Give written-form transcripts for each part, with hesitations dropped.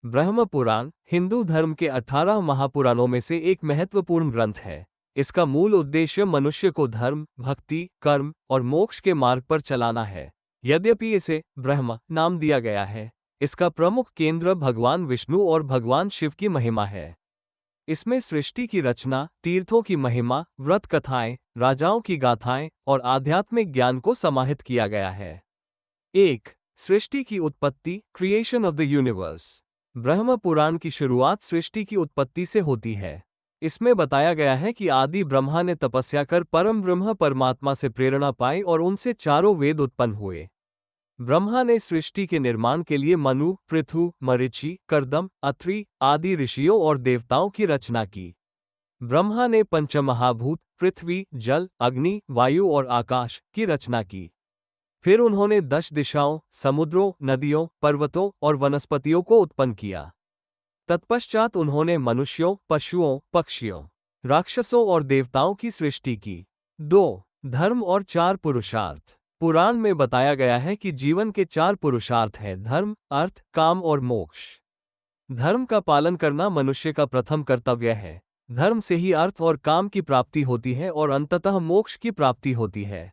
ब्रह्म पुराण हिंदू धर्म के 18 महापुराणों में से एक महत्वपूर्ण ग्रंथ है। इसका मूल उद्देश्य मनुष्य को धर्म, भक्ति, कर्म और मोक्ष के मार्ग पर चलाना है। यद्यपि इसे ब्रह्म नाम दिया गया है, इसका प्रमुख केंद्र भगवान विष्णु और भगवान शिव की महिमा है। इसमें सृष्टि की रचना, तीर्थों की महिमा, व्रत कथाएं, राजाओं की गाथाएं और आध्यात्मिक ज्ञान को समाहित किया गया है। 1. सृष्टि की उत्पत्ति, क्रिएशन ऑफ द यूनिवर्स। ब्रह्म पुराण की शुरुआत सृष्टि की उत्पत्ति से होती है। इसमें बताया गया है कि आदि ब्रह्मा ने तपस्या कर परम ब्रह्म परमात्मा से प्रेरणा पाई और उनसे चारों वेद उत्पन्न हुए। ब्रह्मा ने सृष्टि के निर्माण के लिए मनु, पृथु, मरीचि, कर्दम, अत्रि आदि ऋषियों और देवताओं की रचना की। ब्रह्मा ने पंचमहाभूत पृथ्वी, जल, अग्नि, वायु और आकाश की रचना की। फिर उन्होंने 10 दिशाओं, समुद्रों, नदियों, पर्वतों और वनस्पतियों को उत्पन्न किया। तत्पश्चात उन्होंने मनुष्यों, पशुओं, पक्षियों, राक्षसों और देवताओं की सृष्टि की। 2. धर्म और 4 पुरुषार्थ। पुराण में बताया गया है कि जीवन के 4 पुरुषार्थ हैं: धर्म, अर्थ, काम और मोक्ष। धर्म का पालन करना मनुष्य का प्रथम कर्तव्य है। धर्म से ही अर्थ और काम की प्राप्ति होती है और अंततः मोक्ष की प्राप्ति होती है।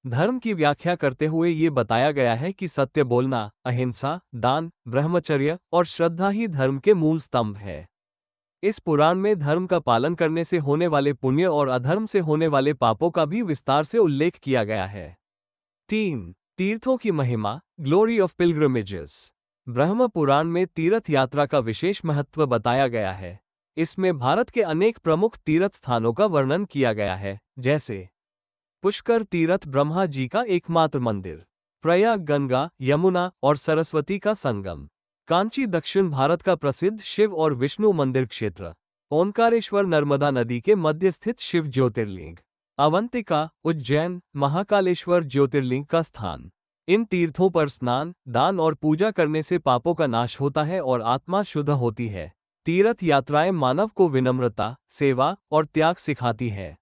धर्म की व्याख्या करते हुए ये बताया गया है कि सत्य बोलना, अहिंसा, दान, ब्रह्मचर्य और श्रद्धा ही धर्म के मूल स्तंभ है। इस पुराण में धर्म का पालन करने से होने वाले पुण्य और अधर्म से होने वाले पापों का भी विस्तार से उल्लेख किया गया है। 3. तीर्थों की महिमा, ग्लोरी ऑफ पिलग्रिमेजेस। ब्रह्म पुराण में तीर्थ यात्रा का विशेष महत्व बताया गया है। इसमें भारत के अनेक प्रमुख तीर्थ स्थानों का वर्णन किया गया है, जैसे पुष्कर तीर्थ ब्रह्मा जी का एकमात्र मंदिर, प्रयाग गंगा, यमुना और सरस्वती का संगम, कांची दक्षिण भारत का प्रसिद्ध शिव और विष्णु मंदिर क्षेत्र, ओंकारेश्वर नर्मदा नदी के मध्य स्थित शिव ज्योतिर्लिंग, अवंतिका, उज्जैन, महाकालेश्वर ज्योतिर्लिंग का स्थान। इन तीर्थों पर स्नान, दान और पूजा करने से पापों का नाश होता है और आत्मा शुद्ध होती है। तीर्थ यात्राएं मानव को विनम्रता, सेवा और त्याग सिखाती है।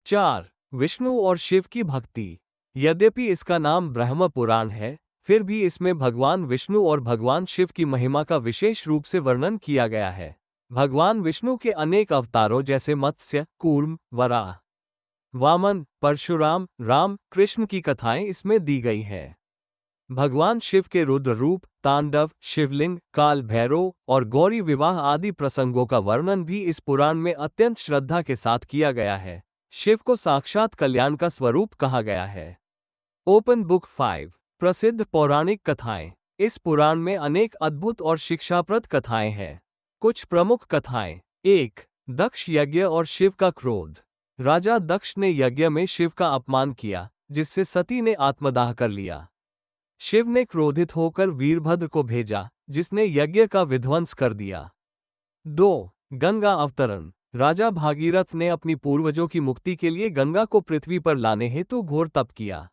4. विष्णु और शिव की भक्ति। यद्यपि इसका नाम ब्रह्म पुराण है, फिर भी इसमें भगवान विष्णु और भगवान शिव की महिमा का विशेष रूप से वर्णन किया गया है। भगवान विष्णु के अनेक अवतारों जैसे मत्स्य, कूर्म, वराह, वामन, परशुराम, राम, कृष्ण की कथाएं इसमें दी गई हैं। भगवान शिव के रुद्र रूप, तांडव, शिवलिंग, काल भैरव और गौरी विवाह आदि प्रसंगों का वर्णन भी इस पुराण में अत्यंत श्रद्धा के साथ किया गया है। शिव को साक्षात कल्याण का स्वरूप कहा गया है। ओपन बुक 5 प्रसिद्ध पौराणिक कथाएं। इस पुराण में अनेक अद्भुत और शिक्षाप्रद कथाएं हैं। कुछ प्रमुख कथाएं। 1. दक्ष यज्ञ और शिव का क्रोध। राजा दक्ष ने यज्ञ में शिव का अपमान किया, जिससे सती ने आत्मदाह कर लिया। शिव ने क्रोधित होकर वीरभद्र को भेजा, जिसने यज्ञ का विध्वंस कर दिया। 2. गंगा अवतरण। राजा भागीरथ ने अपनी पूर्वजों की मुक्ति के लिए गंगा को पृथ्वी पर लाने हेतु घोर तप किया।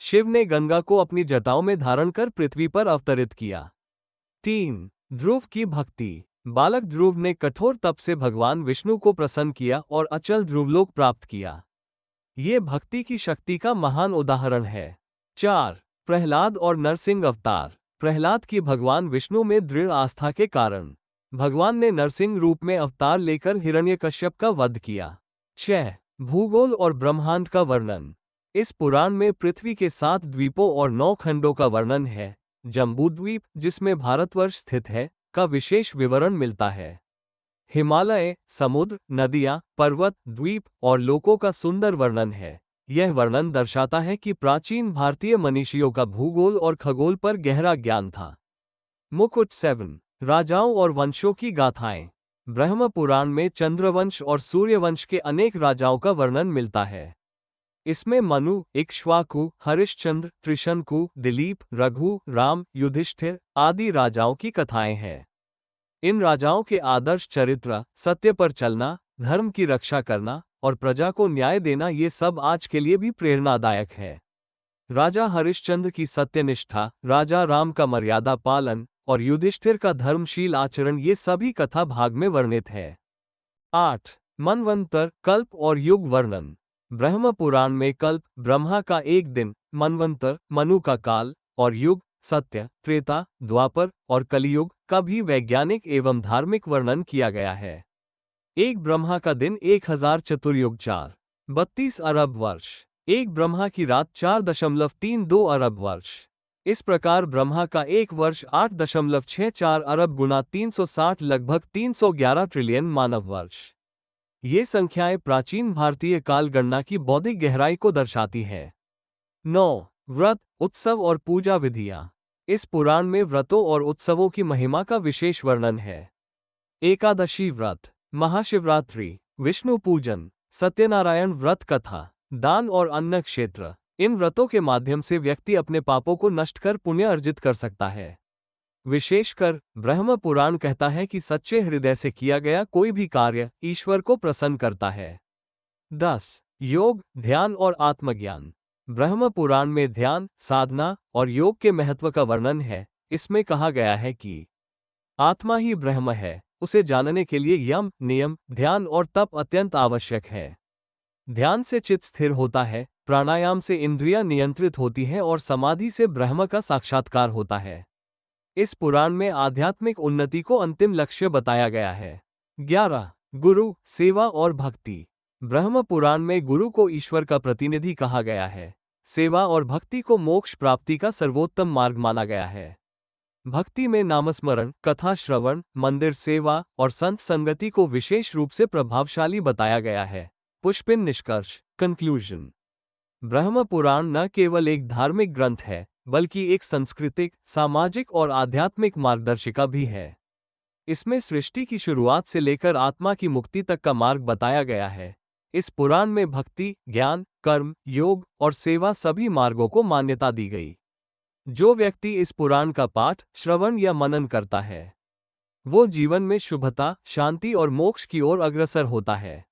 शिव ने गंगा को अपनी जटाओं में धारण कर पृथ्वी पर अवतरित किया। 3. ध्रुव की भक्ति। बालक ध्रुव ने कठोर तप से भगवान विष्णु को प्रसन्न किया और अचल ध्रुवलोक प्राप्त किया। ये भक्ति की शक्ति का महान उदाहरण है। 4. प्रहलाद और नरसिंह अवतार। प्रहलाद की भगवान विष्णु में दृढ़ आस्था के कारण भगवान ने नरसिंह रूप में अवतार लेकर हिरण्यकश्यप का वध किया। 6. भूगोल और ब्रह्मांड का वर्णन। इस पुराण में पृथ्वी के 7 द्वीपों और 9 खंडों का वर्णन है। जम्बूद्वीप, जिसमें भारतवर्ष स्थित है, का विशेष विवरण मिलता है। हिमालय, समुद्र, नदियां, पर्वत, द्वीप और लोकों का सुंदर वर्णन है। यह वर्णन दर्शाता है कि प्राचीन भारतीय मनीषियों का भूगोल और खगोल पर गहरा ज्ञान था। मुकुट 7 राजाओं और वंशों की गाथाएं। ब्रह्म पुराण में चंद्रवंश और सूर्यवंश के अनेक राजाओं का वर्णन मिलता है। इसमें मनु, इक्ष्वाकु, हरिश्चंद्र, त्रिशंकु, दिलीप, रघु, राम, युधिष्ठिर आदि राजाओं की कथाएं हैं। इन राजाओं के आदर्श चरित्र, सत्य पर चलना, धर्म की रक्षा करना और प्रजा को न्याय देना, ये सब आज के लिए भी प्रेरणादायक है। राजा हरिश्चंद्र की सत्यनिष्ठा, राजा राम का मर्यादा पालन और युधिष्ठिर का धर्मशील आचरण, ये सभी कथा भाग में वर्णित है। 8. मनवंतर, कल्प और युग वर्णन। ब्रह्म पुराण में कल्प, ब्रह्मा का एक दिन, मनवंतर, मनु का काल और युग, सत्य, त्रेता, द्वापर और कलियुग का भी वैज्ञानिक एवं धार्मिक वर्णन किया गया है। एक ब्रह्मा का दिन 1000 चतुर्युग 4.32 अरब वर्ष। एक ब्रह्मा की रात 4.32 अरब वर्ष। इस प्रकार ब्रह्मा का एक वर्ष 8.64 अरब गुना 360 लगभग 311 ट्रिलियन मानव वर्ष। ये संख्याएं प्राचीन भारतीय काल गणना की बौद्धिक गहराई को दर्शाती है। 9. व्रत, उत्सव और पूजा विधियां। इस पुराण में व्रतों और उत्सवों की महिमा का विशेष वर्णन है। एकादशी व्रत, महाशिवरात्रि, विष्णु पूजन, सत्यनारायण व्रत कथा, दान और अन्न क्षेत्र। इन व्रतों के माध्यम से व्यक्ति अपने पापों को नष्ट कर पुण्य अर्जित कर सकता है। विशेषकर ब्रह्म पुराण कहता है कि सच्चे हृदय से किया गया कोई भी कार्य ईश्वर को प्रसन्न करता है। 10. योग, ध्यान और आत्मज्ञान। ब्रह्म पुराण में ध्यान, साधना और योग के महत्व का वर्णन है। इसमें कहा गया है कि आत्मा ही ब्रह्म है, उसे जानने के लिए यम, नियम, ध्यान और तप अत्यंत आवश्यक है। ध्यान से चित्त स्थिर होता है, प्राणायाम से इंद्रियां नियंत्रित होती हैं और समाधि से ब्रह्म का साक्षात्कार होता है। इस पुराण में आध्यात्मिक उन्नति को अंतिम लक्ष्य बताया गया है। 11. गुरु, सेवा और भक्ति। ब्रह्म पुराण में गुरु को ईश्वर का प्रतिनिधि कहा गया है। सेवा और भक्ति को मोक्ष प्राप्ति का सर्वोत्तम मार्ग माना गया है। भक्ति में नामस्मरण, कथा श्रवण, मंदिर सेवा और संत संगति को विशेष रूप से प्रभावशाली बताया गया है। पुष्पिन निष्कर्ष, कंक्लूजन। ब्रह्म पुराण न केवल एक धार्मिक ग्रंथ है, बल्कि एक सांस्कृतिक, सामाजिक और आध्यात्मिक मार्गदर्शिका भी है। इसमें सृष्टि की शुरुआत से लेकर आत्मा की मुक्ति तक का मार्ग बताया गया है। इस पुराण में भक्ति, ज्ञान, कर्म, योग और सेवा सभी मार्गों को मान्यता दी गई। जो व्यक्ति इस पुराण का पाठ, श्रवण या मनन करता है, वो जीवन में शुभता, शांति और मोक्ष की ओर अग्रसर होता है।